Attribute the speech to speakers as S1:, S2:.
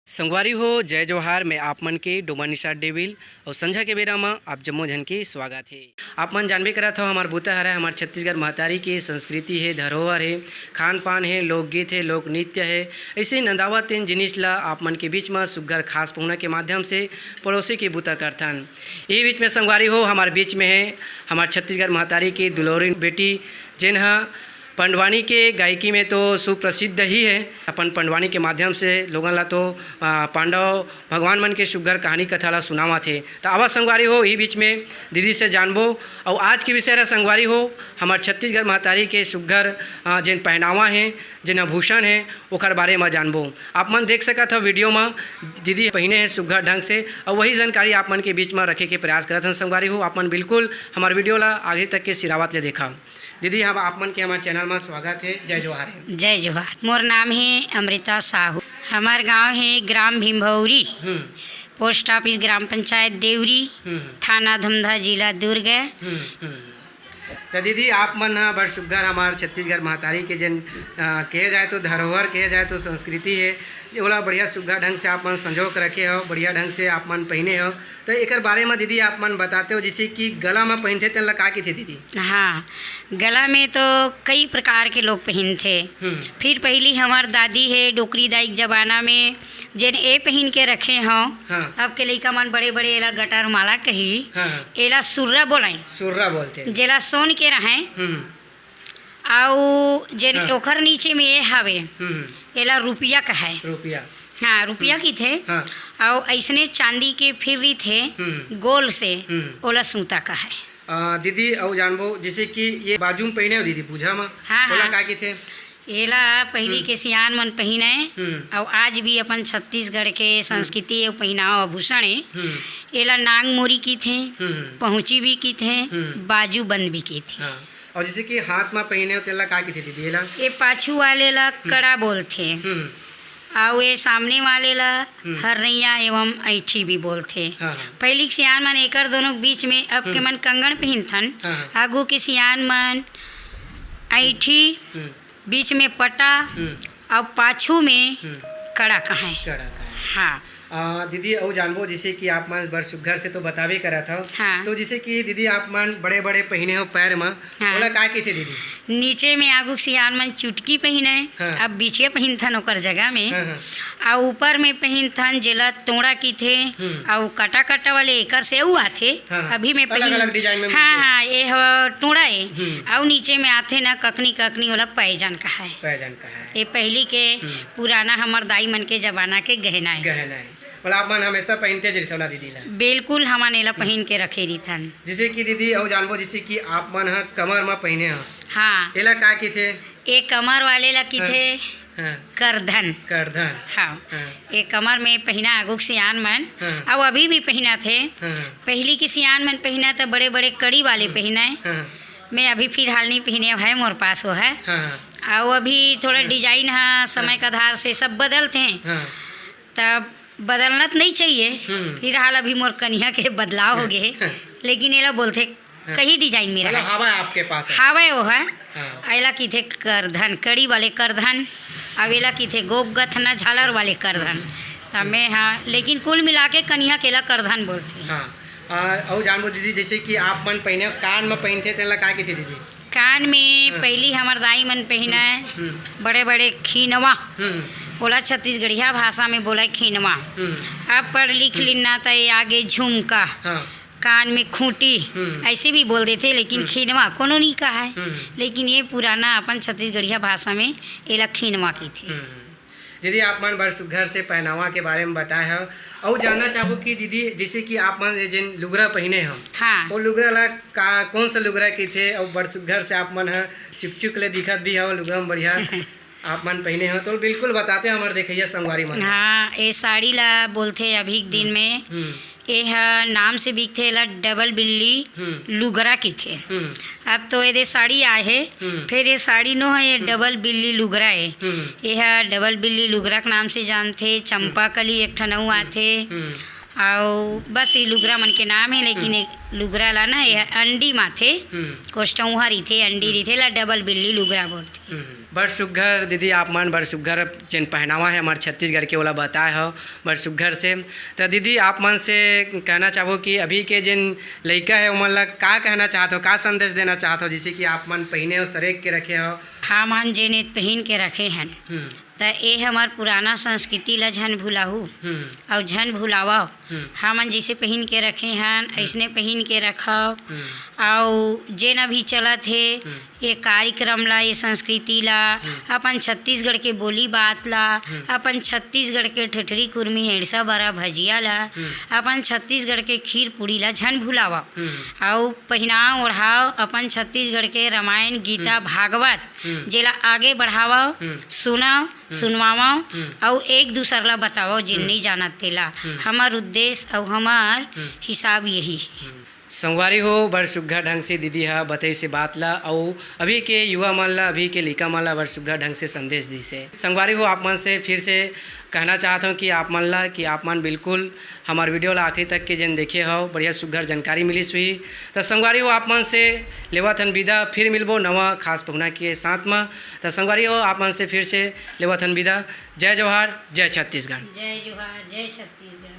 S1: संगवारी हो जय जोहार में आप मन के डोमानिशा डेविल और संझा के बेरा में आप जम्मो जन के स्वागत है। आप मन जानबे करत हो हमार बूता हरा हमार छत्तीसगढ़ महतारी की संस्कृति है, धरोहर है, खान पान है, लोकगीत है, लोक नृत्य है। ऐसे नंदावा तीन जिनिस ला आप मन के बीच में सुग्घर खास पहुना के माध्यम से पड़ोसी के बूता करथन। ये बीच में संगवारी हो हमार बीच में है हमार छत्तीसगढ़ महतारी की दुलौरी बेटी जिन्हा पंडवानी के गायकी में तो सुप्रसिद्ध ही है। अपन पंडवानी के माध्यम से लोगन ला तो पांडव भगवान मन के सुग्घर कहानी कथा ला सुनावा थे। तो आवा संगवारी हो ई बीच में दीदी से जानबो और आज के विषय ला संगवारी हो हमार छत्तीसगढ़ महतारी के सुग्घर जिन पहनावा है, जिन आभूषण है ओकर बारे में जानबो। आप मन देख सकत हो वीडियो में दीदी पहने हैं सुग्घर ढंग से और वही जानकारी आप मन के बीच में रखे के प्रयास करत हन। संगवारी हो आप मन बिल्कुल हमार वीडियो ला आगे तक के सिरावत ले देखा। दीदी हम आप मन के हमारे चैनल में स्वागत है। जय जोहार है।
S2: जय जोहार। मोर नाम है अमृता साहू। हमार गांव है ग्राम भीमभौरी, पोस्ट ऑफिस ग्राम पंचायत देवरी, थाना धमधा, जिला दुर्ग।
S1: तो दीदी आप मन बड़ सुग्घर हमार छत्तीसगढ़ महतारी के जन कहे जाए तो धरोहर कहे जाए तो संस्कृति है ओला बढ़िया सुग्घर ढंग से आप मन संजो के रखे हो, बढ़िया ढंग से आप मन पहने हो। तो एक बारे में दीदी आप मन बताते हो जैसे कि गला में पहनते तेन ला का की थे दीदी?
S2: हाँ, गला में तो कई प्रकार के लोग पहनते। फिर पहली हमार दादी है डोकरी दाई जमाना में जिन ए पहन के रखे हों।
S1: हाँ।
S2: अब के लइका मन बड़े बड़े एला गटर माला कही।
S1: हाँ।
S2: एला सुर्रा बोलाई,
S1: सुर्रा बोलते
S2: जेला सोन के रहें आउ जिन ओखर नीचे में ये हवे एला रुपया कहे।
S1: रुपया,
S2: हाँ, रुपया की थे।
S1: हाँ।
S2: और ऐसने चांदी के फिर थे गोल से ओला सूता कहे।
S1: दीदी और जानबो जैसे कि ये बाजू में पहने हो दीदी पूजा में
S2: हाँ,
S1: ओला
S2: हाँ।
S1: का की थे?
S2: एला पहली के सियान मन पहिने और आज भी अपन छत्तीसगढ़ के संस्कृति और पहनावा आभूषण है। एला नांग मोरी की थे, पहुँची भी की थे, बाजू बंद भी की थी।
S1: हाँ। और जैसे कि हाथ में पहने हो तेला का की थी दीदी? एला
S2: ये पाछू वाले ला कड़ा बोलते और ये सामने वाले ला हरनैया एवं ऐठी भी बोलते।
S1: हाँ।
S2: पहली के सियान मन एकर दोनों के बीच में अब के मन कंगन पहनथन।
S1: हाँ।
S2: आगू के सियान मन ऐठी, बीच में पटा और पाछू में कड़ा कहाँ है।
S1: कड़ा का।
S2: हाँ।
S1: दीदी और जानबो जैसे कि आप मन बड़ सुग्घर से तो बतावे करा था।
S2: हाँ।
S1: तो जैसे कि दीदी आप मन बड़े बड़े पहने हो पैर में
S2: हाँ।
S1: ओला का की थे दीदी?
S2: नीचे में आगू के सियान मन चुटकी पहने।
S1: हाँ।
S2: अब बीचे पहनथन ओकर जगह में।
S1: हाँ।
S2: और ऊपर में पहनथन जेला तोड़ा की थे और काटा काटा वाले एकर से ऊ आथे।
S1: हाँ।
S2: अभी में पहन
S1: अलग-अलग डिजाइन में
S2: हाँ
S1: मिलते।
S2: हाँ, ये हवा टोड़ा है और नीचे में आथे ना ककनी ककनी वाला पैजन का है।
S1: पैजन का है।
S2: ये पहली के पुराना हमार दाई मन के जमाना के गहना है।
S1: गहना है बोला आप मन हमेशा पहनते जरिथे वाला दीदी ला?
S2: बिल्कुल हमार नेला पहन के रखे रहीथन।
S1: जैसे कि दीदी और जानबो जैसे कि आप मन ह कमर में पहने हो
S2: हाँ,
S1: एला का की थे?
S2: एक कमर वाले ला की थे
S1: हाँ।
S2: करधन।
S1: करधन।
S2: हाँ,
S1: हाँ।
S2: एक कमर में पहना आगू के सियान मन।
S1: हाँ।
S2: अब अभी भी पहना थे।
S1: हाँ।
S2: पहली की सियान मन पहना तो बड़े बड़े कड़ी वाले पहना है।
S1: हाँ।
S2: मैं अभी फिलहाल नहीं पहने है, मोर पास वो है।
S1: हाँ।
S2: और अभी थोड़ा डिजाइन है समय का आधार से सब बदलते हैं।
S1: हाँ।
S2: तब बदलना तो नहीं चाहिए। फिलहाल अभी मोर कन्या के बदलाव हो गए लेकिन एला बोलते कई डिजाइन में
S1: मतलब
S2: रहा
S1: हवा आपके पास है।
S2: हावे वो है।
S1: हाँ।
S2: एला की थे करधन, कड़ी वाले करधन। अब एला की थे गोप गथना झालर वाले करधन। तब मैं हाँ, लेकिन कुल मिला के कन्या केला करधन बोलते हैं।
S1: हाँ। और जानबो दीदी जैसे कि आप मन पहने हो कान में पहनते तेला का की थी दीदी?
S2: कान में पहली हमार दाई मन पहना है बड़े बड़े खीनवा। बोला छत्तीसगढ़िया भाषा में बोला खीनवा। अब पढ़ लिख लेना तो ये आगे झुमका,
S1: हाँ।
S2: कान में खूंटी ऐसे भी बोल देते लेकिन खीनवा कोनो नहीं कहा है। लेकिन ये पुराना अपन छत्तीसगढ़िया भाषा में एला खीनवा की थी।
S1: दीदी आप मन बड़ सुग्घर से पहनावा के बारे में बताए हो और जानना चाहो कि दीदी जैसे कि आप मन जिन लुगरा पहने हो
S2: हाँ।
S1: वो लुगरा ला का कौन सा लुगरा की थे और बड़ सुग्घर से आप मन चिपचिप ले दिखत भी हो लुगरा में बढ़िया आप मन पहने हो तो बिल्कुल बताते हमारे देखिए संगवारी मन।
S2: हाँ, ये साड़ी ला बोलते अभी के दिन में। ये है नाम से बिकते ला डबल बिल्ली लुगरा की थे। अब तो ये साड़ी आए है फिर ये साड़ी नो है ये डबल बिल्ली लुगरा है। ये है डबल बिल्ली लुगरा के नाम से जानते। चंपा कली एक ठनऊ आते और बस ये लुगरा मन के नाम है, लेकिन एक लुगरा ला ना ये अंडी माथे कोष्टौहा रहीथे, अंडी रहीथे ला डबल बिल्ली लुगरा बोलते।
S1: बड़ सुघर दीदी आप मन बड़ सुघर जेन पहनावा है हमारे छत्तीसगढ़ के वाला बताए हो बड़ सुघर से। तो दीदी आप मन से कहना चाहो कि अभी के जेन लड़का है उमन ला का कहना चाहते हो, का संदेश देना चाहते हो, जैसे कि आप मन पहने हो सरेक के रखे हो।
S2: हम जेने पहन के रखे हैं तो ये हमार पुराना संस्कृति ला झन भुलाहू और झन भुलावा। हमन जैसे पहन के रखे हैं ऐसने पहन के रखो। और जेन अभी चलत है ये कार्यक्रम ला, ये संस्कृति ला, अपन छत्तीसगढ़ के बोली बात ला, अपन छत्तीसगढ़ के ठठरी कुर्मी हेड़सा बड़ा भजिया ला, अपन छत्तीसगढ़ के खीर पूड़ी ला झन भुलावा। और पहनाव ओढ़ाव अपन छत्तीसगढ़ के रामायण गीता भागवत जेला आगे बढ़ावा, सुनाओ सुनवाओ और एक दूसर ला बताओ जिन नहीं जानत तेला। हमार उद्देश्य और हमार हिसाब यही है।
S1: संगवारी हो बड़ सुघर ढंग से दीदी हा बताई से बात ला और अभी के युवा मन ला, अभी के लड़का मन ला बड़ सुघर ढंग से संदेश दी से। संगवारी हो आप मन से फिर से कहना चाहता हूँ कि आप मन ला कि आप मन बिल्कुल हमार वीडियो ला आखिरी तक के जन देखे हो, बढ़िया सुघर जानकारी मिली हुई। तो संगवारी हो आप मन से लेवाथन विदा, फिर मिलबो नवा खास पहुना के साथ में। तो संगवारी हो आप मन से फिर से लेवाथन विदा। जय जवाहर, जय छत्तीसगढ़।
S2: जय जोहार, जय छत्तीसगढ़।